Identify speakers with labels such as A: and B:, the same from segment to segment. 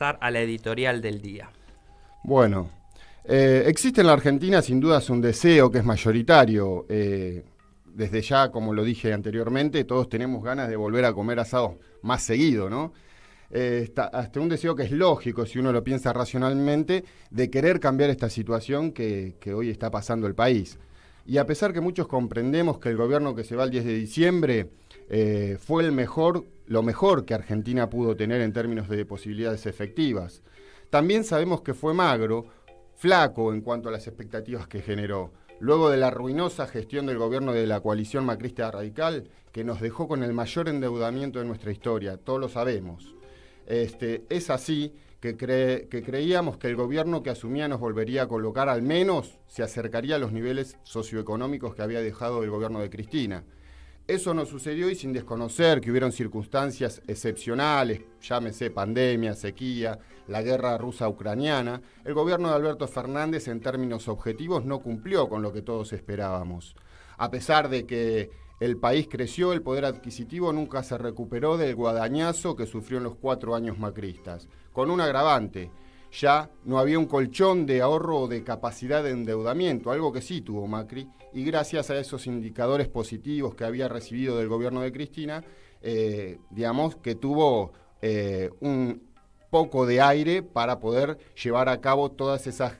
A: pasar a la editorial del día.
B: Bueno, existe en la Argentina sin dudas un deseo que es mayoritario. Desde ya, como lo dije anteriormente, todos tenemos ganas de volver a comer asado más seguido, ¿no? Hasta un deseo que es lógico, si uno lo piensa racionalmente, de querer cambiar esta situación que hoy está pasando el país. Y a pesar que muchos comprendemos que el gobierno que se va el 10 de diciembre fue lo mejor que Argentina pudo tener en términos de posibilidades efectivas, también sabemos que fue magro, flaco en cuanto a las expectativas que generó. Luego de la ruinosa gestión del gobierno de la coalición macrista radical, que nos dejó con el mayor endeudamiento de nuestra historia, todos lo sabemos. Es así que creíamos que el gobierno que asumía nos volvería a colocar, al menos se acercaría a los niveles socioeconómicos que había dejado el gobierno de Cristina. Eso no sucedió y sin desconocer que hubieron circunstancias excepcionales, llámese pandemia, sequía, la guerra rusa-ucraniana, el gobierno de Alberto Fernández en términos objetivos no cumplió con lo que todos esperábamos. A pesar de que el país creció, el poder adquisitivo nunca se recuperó del guadañazo que sufrió en los 4 años macristas, con un agravante. Ya no había un colchón de ahorro o de capacidad de endeudamiento, algo que sí tuvo Macri, y gracias a esos indicadores positivos que había recibido del gobierno de Cristina, digamos que tuvo un poco de aire para poder llevar a cabo todas esas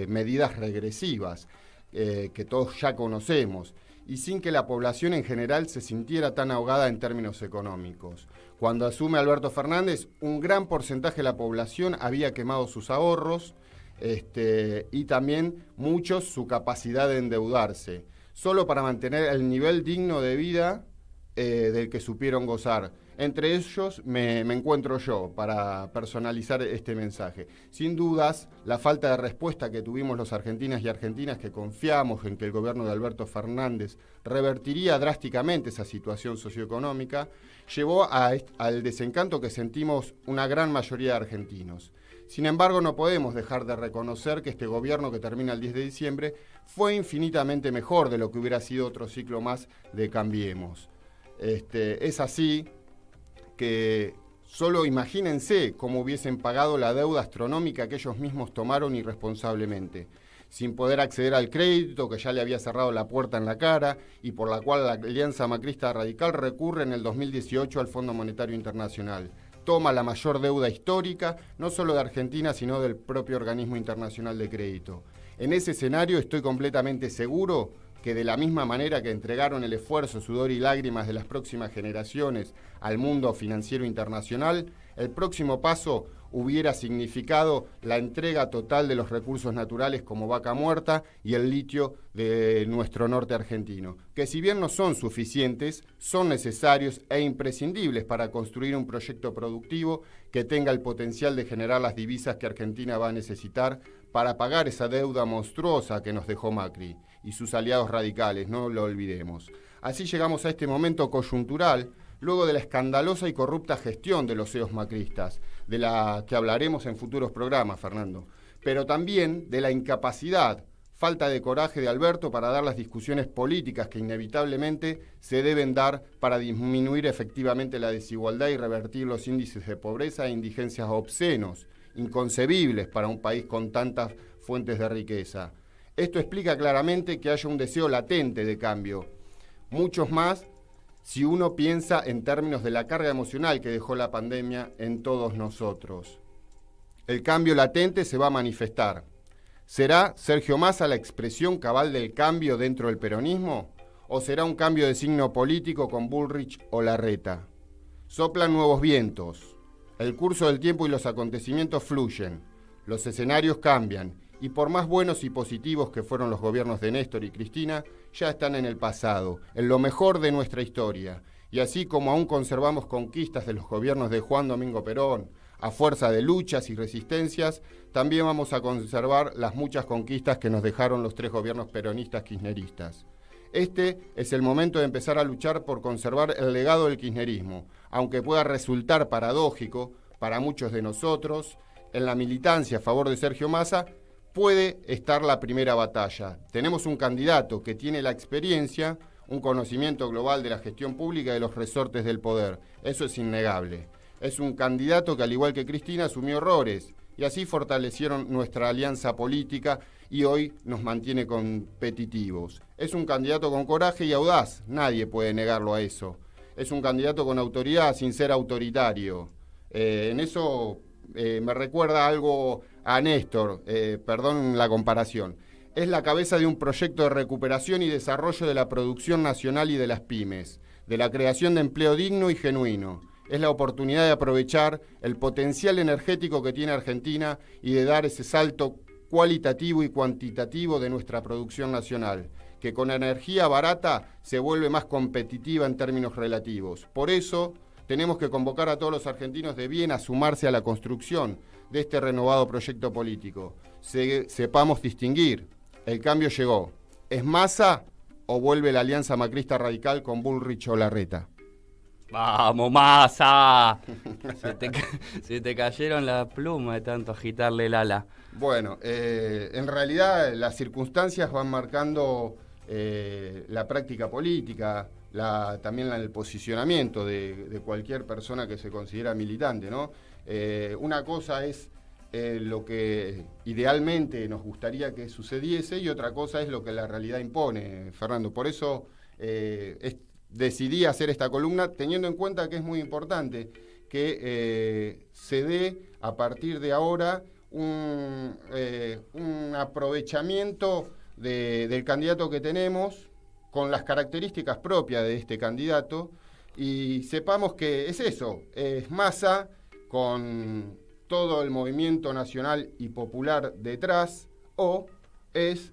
B: medidas regresivas que todos ya conocemos, y sin que la población en general se sintiera tan ahogada en términos económicos. Cuando asume Alberto Fernández, un gran porcentaje de la población había quemado sus ahorros y también muchos su capacidad de endeudarse, solo para mantener el nivel digno de vida del que supieron gozar. Entre ellos me encuentro yo para personalizar este mensaje. Sin dudas, la falta de respuesta que tuvimos los argentinas y argentinas que confiamos en que el gobierno de Alberto Fernández revertiría drásticamente esa situación socioeconómica, llevó al desencanto que sentimos una gran mayoría de argentinos. Sin embargo, no podemos dejar de reconocer que este gobierno que termina el 10 de diciembre fue infinitamente mejor de lo que hubiera sido otro ciclo más de Cambiemos. Es así que solo imagínense cómo hubiesen pagado la deuda astronómica que ellos mismos tomaron irresponsablemente, sin poder acceder al crédito que ya le había cerrado la puerta en la cara y por la cual la Alianza Macrista Radical recurre en el 2018 al Fondo Monetario Internacional. Toma la mayor deuda histórica, no solo de Argentina, sino del propio organismo internacional de crédito. En ese escenario estoy completamente seguro que de la misma manera que entregaron el esfuerzo, sudor y lágrimas de las próximas generaciones al mundo financiero internacional, el próximo paso hubiera significado la entrega total de los recursos naturales como Vaca Muerta y el litio de nuestro norte argentino, que si bien no son suficientes, son necesarios e imprescindibles para construir un proyecto productivo que tenga el potencial de generar las divisas que Argentina va a necesitar para pagar esa deuda monstruosa que nos dejó Macri y sus aliados radicales, no lo olvidemos. Así llegamos a este momento coyuntural, luego de la escandalosa y corrupta gestión de los CEOs macristas, de la que hablaremos en futuros programas, Fernando, pero también de la incapacidad, falta de coraje de Alberto para dar las discusiones políticas que inevitablemente se deben dar para disminuir efectivamente la desigualdad y revertir los índices de pobreza e indigencias obscenos, inconcebibles para un país con tantas fuentes de riqueza. Esto explica claramente que haya un deseo latente de cambio, muchos más si uno piensa en términos de la carga emocional que dejó la pandemia en todos nosotros. El cambio latente se va a manifestar. ¿Será Sergio Massa la expresión cabal del cambio dentro del peronismo? ¿O será un cambio de signo político con Bullrich o Larreta? Soplan nuevos vientos. El curso del tiempo y los acontecimientos fluyen. Los escenarios cambian. Y por más buenos y positivos que fueron los gobiernos de Néstor y Cristina, ya están en el pasado, en lo mejor de nuestra historia. Y así como aún conservamos conquistas de los gobiernos de Juan Domingo Perón, a fuerza de luchas y resistencias, también vamos a conservar las muchas conquistas que nos dejaron los 3 gobiernos peronistas kirchneristas. Este es el momento de empezar a luchar por conservar el legado del kirchnerismo, aunque pueda resultar paradójico para muchos de nosotros, en la militancia a favor de Sergio Massa, puede estar la primera batalla. Tenemos un candidato que tiene la experiencia, un conocimiento global de la gestión pública y de los resortes del poder. Eso es innegable. Es un candidato que, al igual que Cristina, asumió errores y así fortalecieron nuestra alianza política y hoy nos mantiene competitivos. Es un candidato con coraje y audaz, nadie puede negarlo a eso. Es un candidato con autoridad sin ser autoritario. En eso me recuerda algo a Néstor, perdón la comparación. Es la cabeza de un proyecto de recuperación y desarrollo de la producción nacional y de las pymes, de la creación de empleo digno y genuino. Es la oportunidad de aprovechar el potencial energético que tiene Argentina y de dar ese salto cualitativo y cuantitativo de nuestra producción nacional, que con energía barata se vuelve más competitiva en términos relativos. Por eso tenemos que convocar a todos los argentinos de bien a sumarse a la construcción de este renovado proyecto político. Sepamos distinguir. El cambio llegó. ¿Es Massa o vuelve la alianza macrista radical con Bullrich o Larreta?
A: ¡Vamos, Massa! Se te cayeron las plumas de tanto agitarle el ala.
B: Bueno, en realidad las circunstancias van marcando la práctica política, también el posicionamiento de cualquier persona que se considera militante, ¿no? Una cosa es lo que idealmente nos gustaría que sucediese y otra cosa es lo que la realidad impone, Fernando. Por eso decidí hacer esta columna teniendo en cuenta que es muy importante que se dé a partir de ahora un aprovechamiento del candidato que tenemos con las características propias de este candidato y sepamos que es eso, es Massa con todo el movimiento nacional y popular detrás, o es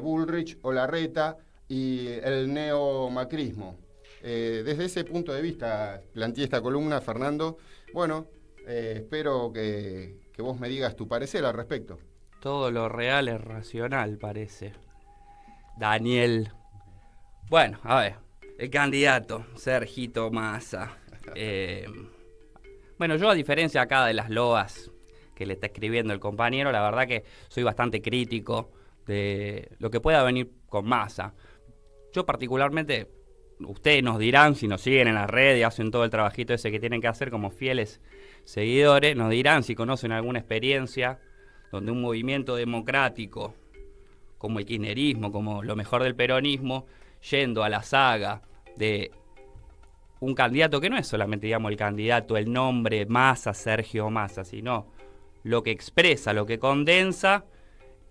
B: Bullrich o Larreta y el neomacrismo. Desde ese punto de vista planteé esta columna, Fernando. Bueno, espero que vos me digas tu parecer al respecto.
A: Todo lo real es racional, parece. Daniel. Bueno, a ver, el candidato, Sergito Massa. Bueno, yo a diferencia acá de las loas que le está escribiendo el compañero, la verdad que soy bastante crítico de lo que pueda venir con Massa. Yo particularmente, ustedes nos dirán, si nos siguen en las redes y hacen todo el trabajito ese que tienen que hacer como fieles seguidores, nos dirán si conocen alguna experiencia donde un movimiento democrático como el kirchnerismo, como lo mejor del peronismo, yendo a la saga de un candidato que no es solamente, digamos, el candidato, el nombre Massa, Sergio Massa, sino lo que expresa, lo que condensa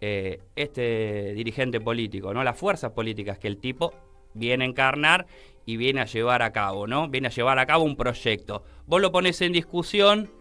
A: este dirigente político, ¿no? Las fuerzas políticas que el tipo viene a encarnar y viene a llevar a cabo, ¿no? Viene a llevar a cabo un proyecto. Vos lo pones en discusión,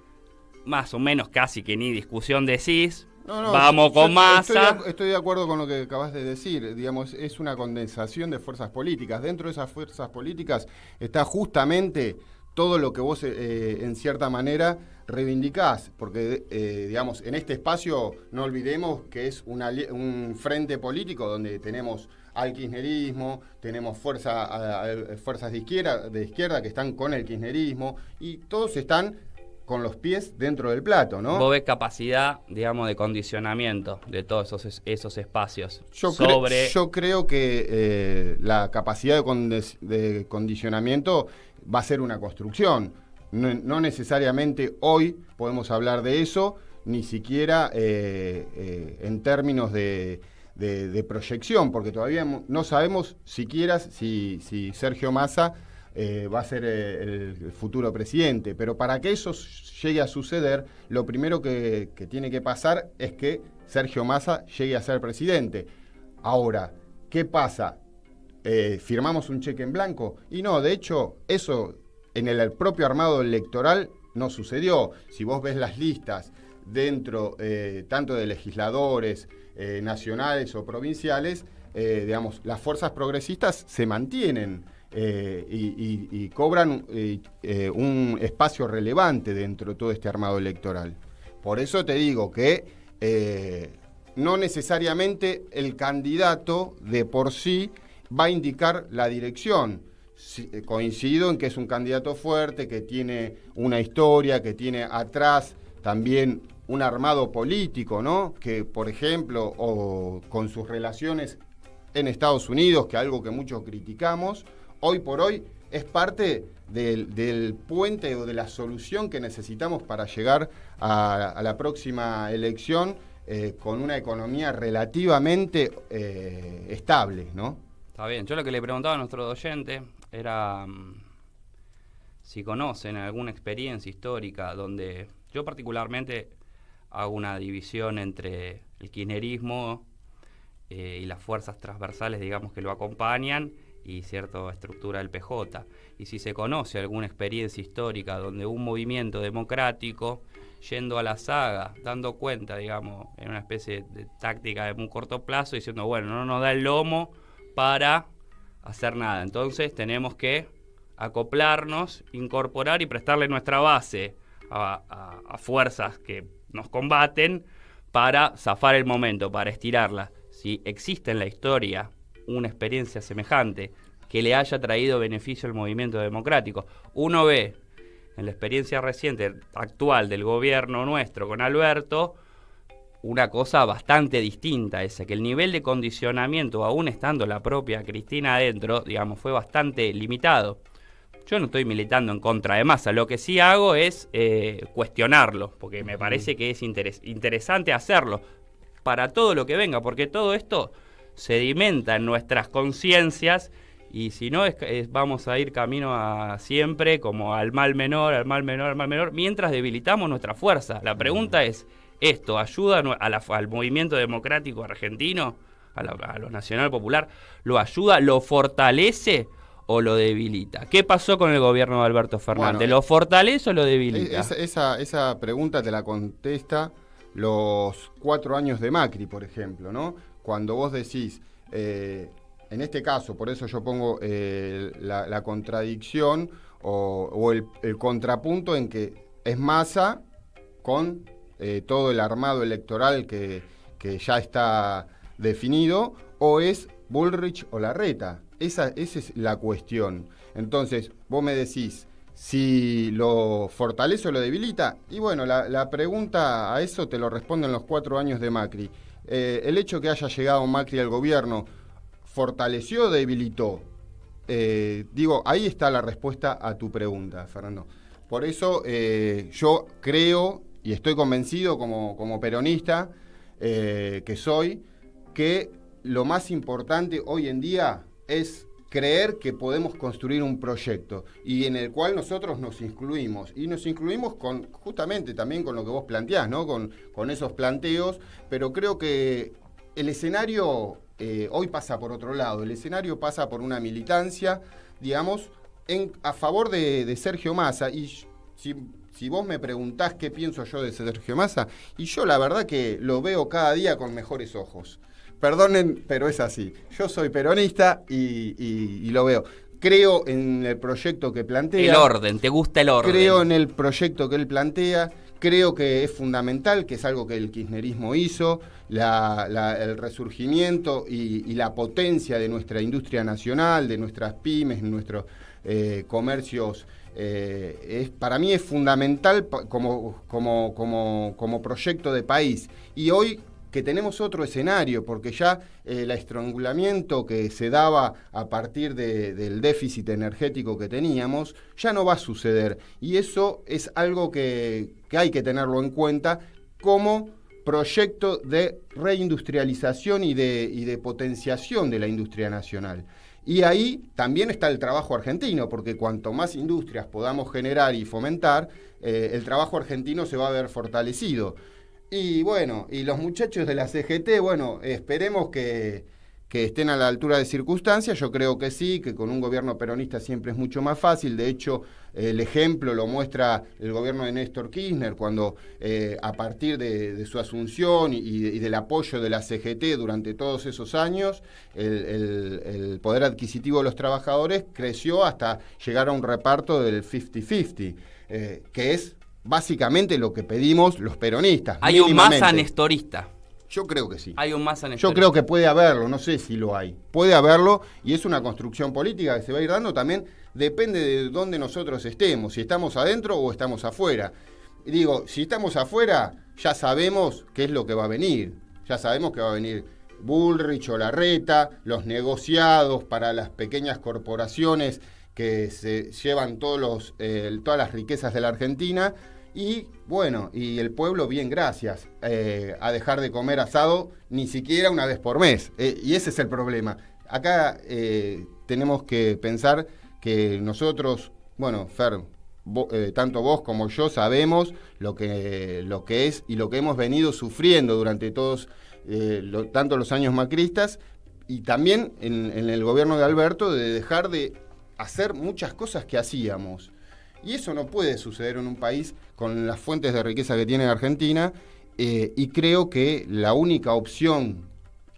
A: más o menos casi que ni discusión decís. No, vamos con Massa.
B: Estoy de acuerdo con lo que acabas de decir. Digamos, es una condensación de fuerzas políticas. Dentro de esas fuerzas políticas está justamente todo lo que vos, en cierta manera, reivindicás. Porque, digamos, en este espacio no olvidemos que es un frente político donde tenemos al kirchnerismo, tenemos fuerzas de izquierda que están con el kirchnerismo y todos están con los pies dentro del plato, ¿no?
A: Vos ves capacidad, digamos, de condicionamiento de todos esos espacios.
B: Yo creo que la capacidad de condicionamiento va a ser una construcción. No necesariamente hoy podemos hablar de eso, ni siquiera en términos de proyección, porque todavía no sabemos siquiera si Sergio Massa va a ser el futuro presidente, pero para que eso llegue a suceder, lo primero que tiene que pasar es que Sergio Massa llegue a ser presidente. Ahora, ¿qué pasa? ¿Firmamos un cheque en blanco? Y no, de hecho, eso en el propio armado electoral no sucedió. Si vos ves las listas dentro tanto de legisladores nacionales o provinciales, digamos, las fuerzas progresistas se mantienen y cobran un espacio relevante dentro de todo este armado electoral. Por eso te digo que no necesariamente el candidato de por sí va a indicar la dirección. Coincido en que es un candidato fuerte, que tiene una historia, que tiene atrás también un armado político, ¿no? Que, por ejemplo, o con sus relaciones en Estados Unidos, que algo que muchos criticamos, hoy por hoy es parte del puente o de la solución que necesitamos para llegar a la próxima elección con una economía relativamente estable, ¿no?
A: Está bien. Yo lo que le preguntaba a nuestro oyente era si conocen alguna experiencia histórica donde yo particularmente hago una división entre el kirchnerismo y las fuerzas transversales, digamos, que lo acompañan, y cierta estructura del PJ. Y si se conoce alguna experiencia histórica donde un movimiento democrático, yendo a la saga, dando cuenta, digamos, en una especie de táctica de muy corto plazo, diciendo, bueno, no nos da el lomo para hacer nada. Entonces tenemos que acoplarnos, incorporar y prestarle nuestra base a fuerzas que nos combaten para zafar el momento, para estirarla. Si existe en la historia una experiencia semejante que le haya traído beneficio al movimiento democrático, uno ve en la experiencia reciente, actual del gobierno nuestro con Alberto, una cosa bastante distinta a esa, que el nivel de condicionamiento, aún estando la propia Cristina adentro, digamos, fue bastante limitado. Yo no estoy militando en contra de Massa, lo que sí hago es cuestionarlo, porque me parece que es interesante hacerlo para todo lo que venga, porque todo esto sedimenta en nuestras conciencias, y si no vamos a ir camino a siempre como al mal menor, al mal menor, al mal menor, mientras debilitamos nuestra fuerza. La pregunta es, ¿esto ayuda al movimiento democrático argentino, a lo nacional popular? ¿Lo ayuda, lo fortalece o lo debilita? ¿Qué pasó con el gobierno de Alberto Fernández? Bueno, ¿lo fortalece o lo debilita?
B: Esa pregunta te la contesta los 4 años de Macri, por ejemplo, ¿no? Cuando vos decís, en este caso, por eso yo pongo la contradicción o el contrapunto en que es Massa con todo el armado electoral que ya está definido, o es Bullrich o Larreta. Esa es la cuestión. Entonces, vos me decís, si lo fortalece o lo debilita, y bueno, la pregunta a eso te lo responden los 4 años de Macri. El hecho que haya llegado Macri al gobierno, ¿fortaleció o debilitó? Ahí está la respuesta a tu pregunta, Fernando. Por eso yo creo y estoy convencido como peronista que soy, que lo más importante hoy en día es creer que podemos construir un proyecto y en el cual nosotros nos incluimos. Y nos incluimos justamente también con lo que vos planteás, ¿no? Con esos planteos, pero creo que el escenario hoy pasa por otro lado. El escenario pasa por una militancia, digamos, a favor de Sergio Massa. Y si vos me preguntás qué pienso yo de Sergio Massa, y yo la verdad que lo veo cada día con mejores ojos. Perdonen, pero es así. Yo soy peronista y lo veo. Creo en el proyecto que plantea.
A: El orden, ¿te gusta el orden?
B: Creo en el proyecto que él plantea. Creo que es fundamental, que es algo que el kirchnerismo hizo, el resurgimiento y la potencia de nuestra industria nacional, de nuestras pymes, nuestros comercios. Para mí es fundamental como proyecto de país. Y hoy que tenemos otro escenario, porque ya el estrangulamiento que se daba a partir del déficit energético que teníamos, ya no va a suceder. Y eso es algo que hay que tenerlo en cuenta como proyecto de reindustrialización y de potenciación de la industria nacional. Y ahí también está el trabajo argentino, porque cuanto más industrias podamos generar y fomentar, el trabajo argentino se va a ver fortalecido. Y bueno, y los muchachos de la CGT, bueno, esperemos que estén a la altura de circunstancias. Yo creo que sí, que con un gobierno peronista siempre es mucho más fácil. De hecho, el ejemplo lo muestra el gobierno de Néstor Kirchner, cuando a partir de su asunción y del apoyo de la CGT durante todos esos años, el poder adquisitivo de los trabajadores creció hasta llegar a un reparto del 50-50, que es básicamente lo que pedimos los peronistas.
A: Hay un Massa nestorista.
B: Yo creo que sí.
A: Hay un Massa nestorista.
B: Yo creo que puede haberlo, no sé si lo hay. Puede haberlo, y es una construcción política que se va a ir dando también. Depende de dónde nosotros estemos, si estamos adentro o estamos afuera. Y digo, si estamos afuera, ya sabemos qué es lo que va a venir. Ya sabemos que va a venir Bullrich o Larreta, los negociados para las pequeñas corporaciones que se llevan todas las riquezas de la Argentina. Y bueno, y el pueblo, bien, gracias, a dejar de comer asado ni siquiera una vez por mes. Y ese es el problema. Acá tenemos que pensar que nosotros, bueno, Fer, tanto vos como yo sabemos lo que es y lo que hemos venido sufriendo durante todos, tanto los años macristas y también en el gobierno de Alberto, de dejar de hacer muchas cosas que hacíamos. Y eso no puede suceder en un país con las fuentes de riqueza que tiene Argentina, y creo que la única opción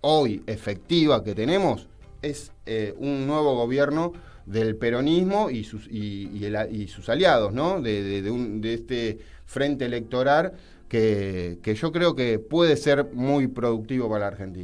B: hoy efectiva que tenemos es un nuevo gobierno del peronismo y sus aliados, ¿no? De este frente electoral que yo creo que puede ser muy productivo para la Argentina.